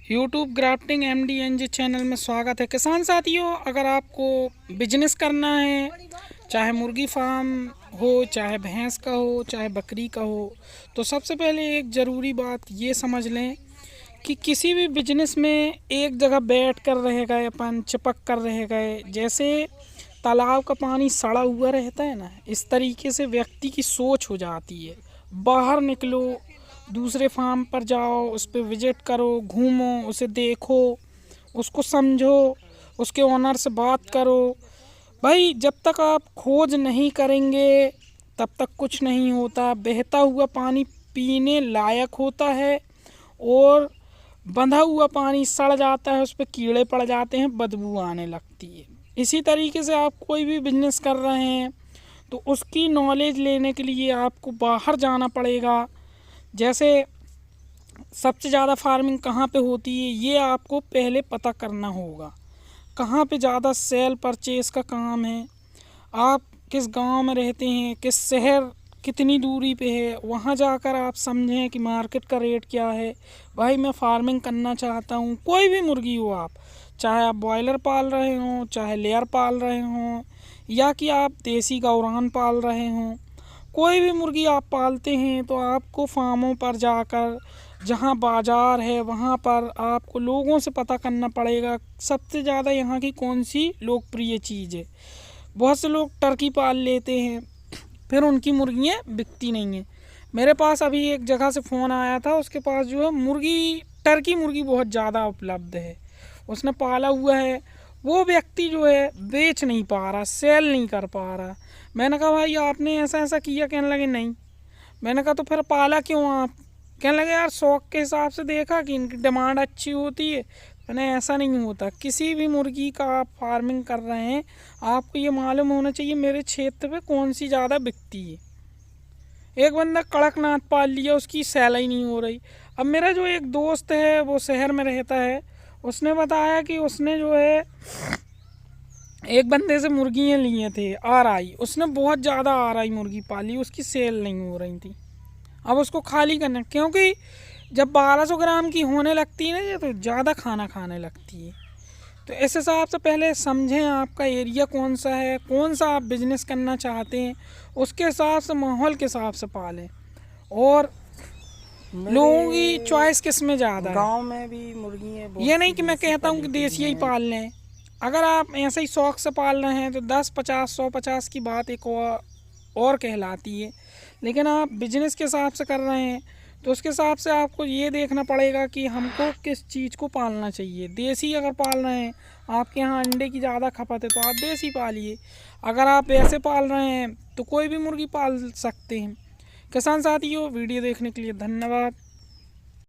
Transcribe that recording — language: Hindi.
यूट्यूब ग्राफ्टिंग MDNG चैनल में स्वागत है। किसान साथियों, अगर आपको बिजनेस करना है, चाहे मुर्गी फार्म हो, चाहे भैंस का हो, चाहे बकरी का हो, तो सबसे पहले एक ज़रूरी बात ये समझ लें कि किसी भी बिजनेस में एक जगह बैठ कर रह गए अपन, चिपक कर रह गए, जैसे तालाब का पानी सड़ा हुआ रहता है ना, इस तरीके से व्यक्ति की सोच हो जाती है। बाहर निकलो, दूसरे फार्म पर जाओ, उस पर विजिट करो, घूमो, उसे देखो, उसको समझो, उसके ओनर से बात करो। भाई, जब तक आप खोज नहीं करेंगे तब तक कुछ नहीं होता। बहता हुआ पानी पीने लायक होता है और बंधा हुआ पानी सड़ जाता है, उस पर कीड़े पड़ जाते हैं, बदबू आने लगती है। इसी तरीके से आप कोई भी बिजनेस कर रहे हैं तो उसकी नॉलेज लेने के लिए आपको बाहर जाना पड़ेगा। जैसे सबसे ज़्यादा फार्मिंग कहाँ पे होती है, ये आपको पहले पता करना होगा। कहाँ पे ज़्यादा सेल परचेस का काम है, आप किस गांव में रहते हैं, किस शहर कितनी दूरी पे है, वहाँ जाकर आप समझें कि मार्केट का रेट क्या है। भाई, मैं फार्मिंग करना चाहता हूँ, कोई भी मुर्गी हो, आप चाहे आप बॉयलर पाल रहे हों, चाहे लेयर पाल रहे हों, या कि आप देसी गौरान पाल रहे हों, कोई भी मुर्गी आप पालते हैं तो आपको फार्मों पर जाकर, जहां बाज़ार है वहां पर आपको लोगों से पता करना पड़ेगा सबसे ज़्यादा यहाँ की कौन सी लोकप्रिय चीज़ है। बहुत से लोग टर्की पाल लेते हैं, फिर उनकी मुर्गियाँ बिकती नहीं हैं। मेरे पास अभी एक जगह से फ़ोन आया था, उसके पास जो है मुर्गी, टर्की मुर्गी बहुत ज़्यादा उपलब्ध है, उसने पाला हुआ है। वो व्यक्ति जो है बेच नहीं पा रहा, सेल नहीं कर पा रहा। मैंने कहा भाई, आपने ऐसा ऐसा किया? कहने लगे नहीं। मैंने कहा तो फिर पाला क्यों आप? कहने लगे यार, शौक के हिसाब से देखा कि इनकी डिमांड अच्छी होती है। मैंने, ऐसा नहीं होता। किसी भी मुर्गी का आप फार्मिंग कर रहे हैं, आपको ये मालूम होना चाहिए मेरे क्षेत्र पे कौन सी ज़्यादा बिकती है। एक बंदा कड़कनाथ पाल लिया, उसकी सेल ही नहीं हो रही। अब मेरा जो एक दोस्त है वो शहर में रहता है, उसने बताया कि उसने जो है एक बंदे से मुर्गियाँ लिए थे RI, उसने बहुत ज़्यादा RI मुर्गी पाली, उसकी सेल नहीं हो रही थी। अब उसको खाली करना, क्योंकि जब 1200 ग्राम की होने लगती है ना, ये तो ज़्यादा खाना खाने लगती है। तो इस हिसाब से पहले समझें आपका एरिया कौन सा है, कौन सा आप बिजनेस करना चाहते हैं, उसके हिसाब से, माहौल के हिसाब से पालें। और लोगों की चॉइस किस में ज़्यादा है, गांव में भी मुर्गी है। ये नहीं कि मैं कहता हूँ कि देसी ही पाल लें। अगर आप ऐसे ही शौक से पाल रहे हैं तो 10, 50, 150 की बात एक और कहलाती है। लेकिन आप बिजनेस के हिसाब से कर रहे हैं तो उसके हिसाब से आपको ये देखना पड़ेगा कि हमको किस चीज़ को पालना चाहिए। देसी अगर पाल रहे हैं, आपके यहाँ अंडे की ज़्यादा खपत है, तो आप देसी पालिए। अगर आप ऐसे पाल रहे हैं तो कोई भी मुर्गी पाल सकते हैं। किसान साथियों, वीडियो देखने के लिए धन्यवाद।